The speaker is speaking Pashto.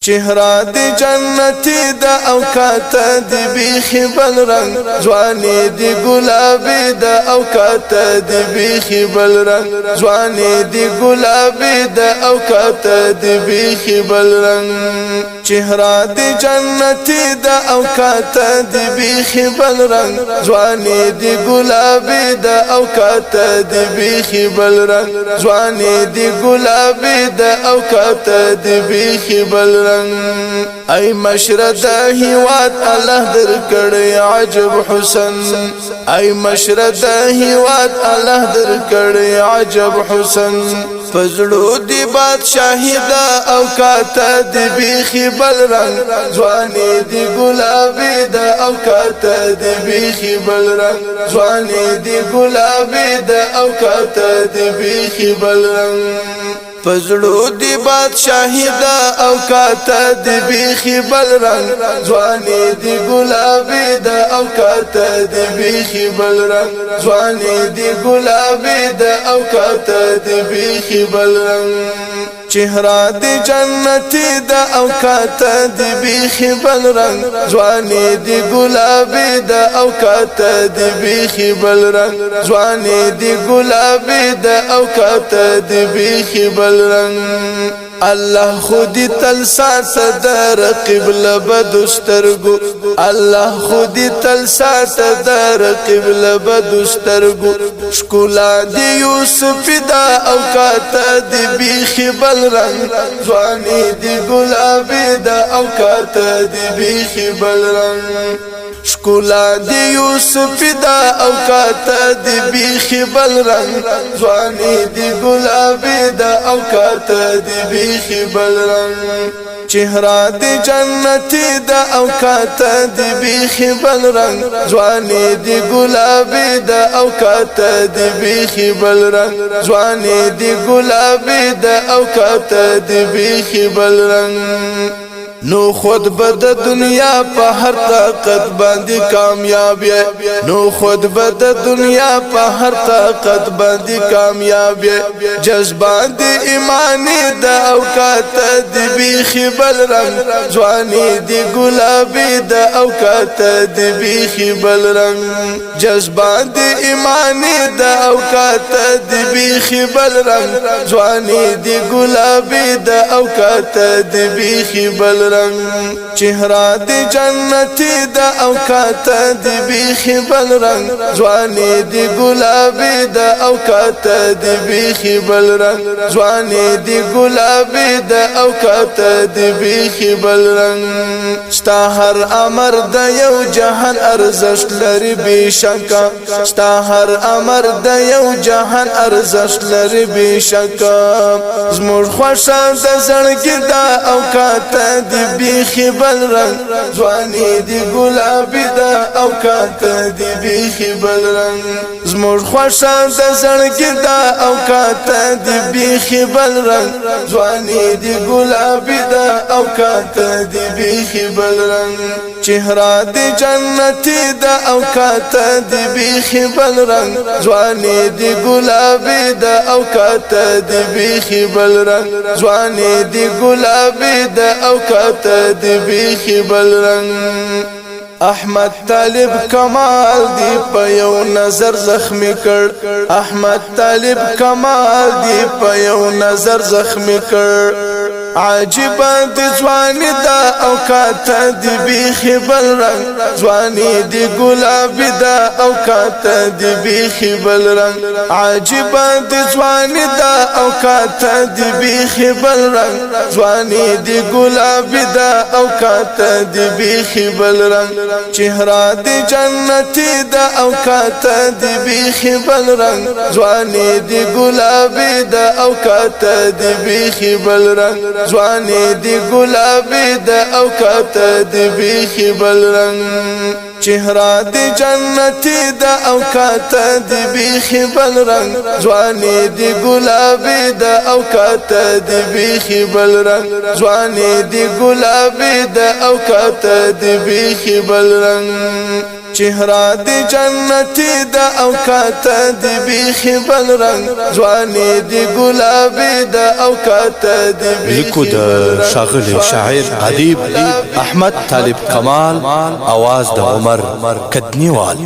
چهره دی جنتی دا او کاته دی بیخی بل رنگ جوانی دی گلابی دا او کاته دی بیخی بل رنگ جوانی دی گلابی دا او کاته دی بیخی بل رنگ چهره دی جنتی دا او کاته دی بیخی بل رنگ جوانی دی گلابی دا او کاته دی بیخی بل رنگ جوانی دی گلابی دا او کاته دی بیخی بل رنگ ای مشرد هیواد الله در کړی عجب حسن ای مشرد هیواد الله در کړی عجب حسن فزړو دی بادشاہی دا او کاته دی بیخی بل رنگ جوانی دی گلابی دا او کاته دی بیخی بل رنگ جوانی دی گلابی دا او کاته دی بیخی بل رنگ فزړو دی بادشاہی دا او کاته دی بیخی بل رنگ جوانی دی گلابی دا او کاته دی بیخی بل رنگ جوانی دی گلابی دا او کاته دی بیخی بل رنگ چهره دی جنتی دا او کاته دی بیخی بل رنگ جوانی دی گلابی دا او کاته دی بیخی بل رنگ جوانی دی گلابی دا او کاته دی بیخی بل رنگ الله خودی تل سات در قبل بدسترگو الله خودی تل سات در قبل بدسترگو شکولا دی یوسف دا او کاته دی بیخی بل رنگ جوانی دی گلابی دا او کاته دی بیخی بل رنگ شکولا دی یوسف دا او کاته دی بیخی بل رنگ جوانی دی گلابی دا او کاته دی بیخی بل رنگ چهره دی جنتی دا او کاته دی بیخی بل رنگ جوانی دی گلابی دا او کاته دی بیخی بل رنگ جوانی دی گلابی دا او کاته دی بیخی بل رنگ نو خود بد دنیا په هر طاقت باندې کامیاب یې نو خود بد دنیا په هر طاقت باندې کامیاب یې جذبات دی ایمانی دا او کاته دی بیخی بل رنگ جوانی دی گلابی دا او کاته دی بیخی بل رنگ جذبات دی ایمانی دا او کاته دی بیخی بل رنگ جوانی دی گلابی دا او کاته دی بیخی بل رنگ چهره دی جنتی دا او کاته دی بیخی بل رنگ جوانی دی گلابی دا او کاته دی بیخی بل رنگ جوانی دی گلابی دا او کاته دی بیخی بل رنگ ستا هر امر د یو جهان ارزش لري بشکا ستا هر امر د یو جهان ارزش لري بشکا زموږ خوښه د زړګي دا او کاته دی بیخی بل رنگ جوانی دی گلابی دا او کاته دی بیخی بل رنگ زموږ خوښه د زړګي دا او کاته دی بیخی بل رنگ جوانی دی گلابی دا او کاته دی بیخی بل رنگ چهره دی جنتی دا او کاته دی بیخی بل رنگ جوانی دی گلابی دا او کاته دی بیخی بل رنگ جوانی دی گلابی دا او کاته دی بیخی بل رنگ احمد طالب کمال دی په یو نظر زخمی کړ احمد طالب کمال دی په یو نظر زخمی کړ عجیب دی جوانی دا او کاته دی بیخی بل رنگ جوانی دی گلابی دا او کاته دی بیخی بل رنگ عجیب دی جوانی دا او کاته دی بیخی بل رنگ جوانی دی گلابی دا او کاته دی بیخی بل رنگ چهره دی جنتی دا او کاته دی بیخی بل رنگ جوانی دی گلابی دا او کاته دی بیخی بل رنگ جوانی دی گلابی دا او کاته دی بیخی بل رنگ چهره دی جنتی دا او کاته دی بیخی بل رنگ جوانی دی گلابی دا او کاته دی بیخی بل رنگ جوانی دی گلابی دا او کاته دی بیخی بل رنگ چهره دی جنتی دا او کاته دی بیخی بل رنگ ځواني دی ګلابي دا او کاته دی لیکو د ښاغلي شاعر ادیب احمد طالب کمال، आवाज د عمر کدنیوال.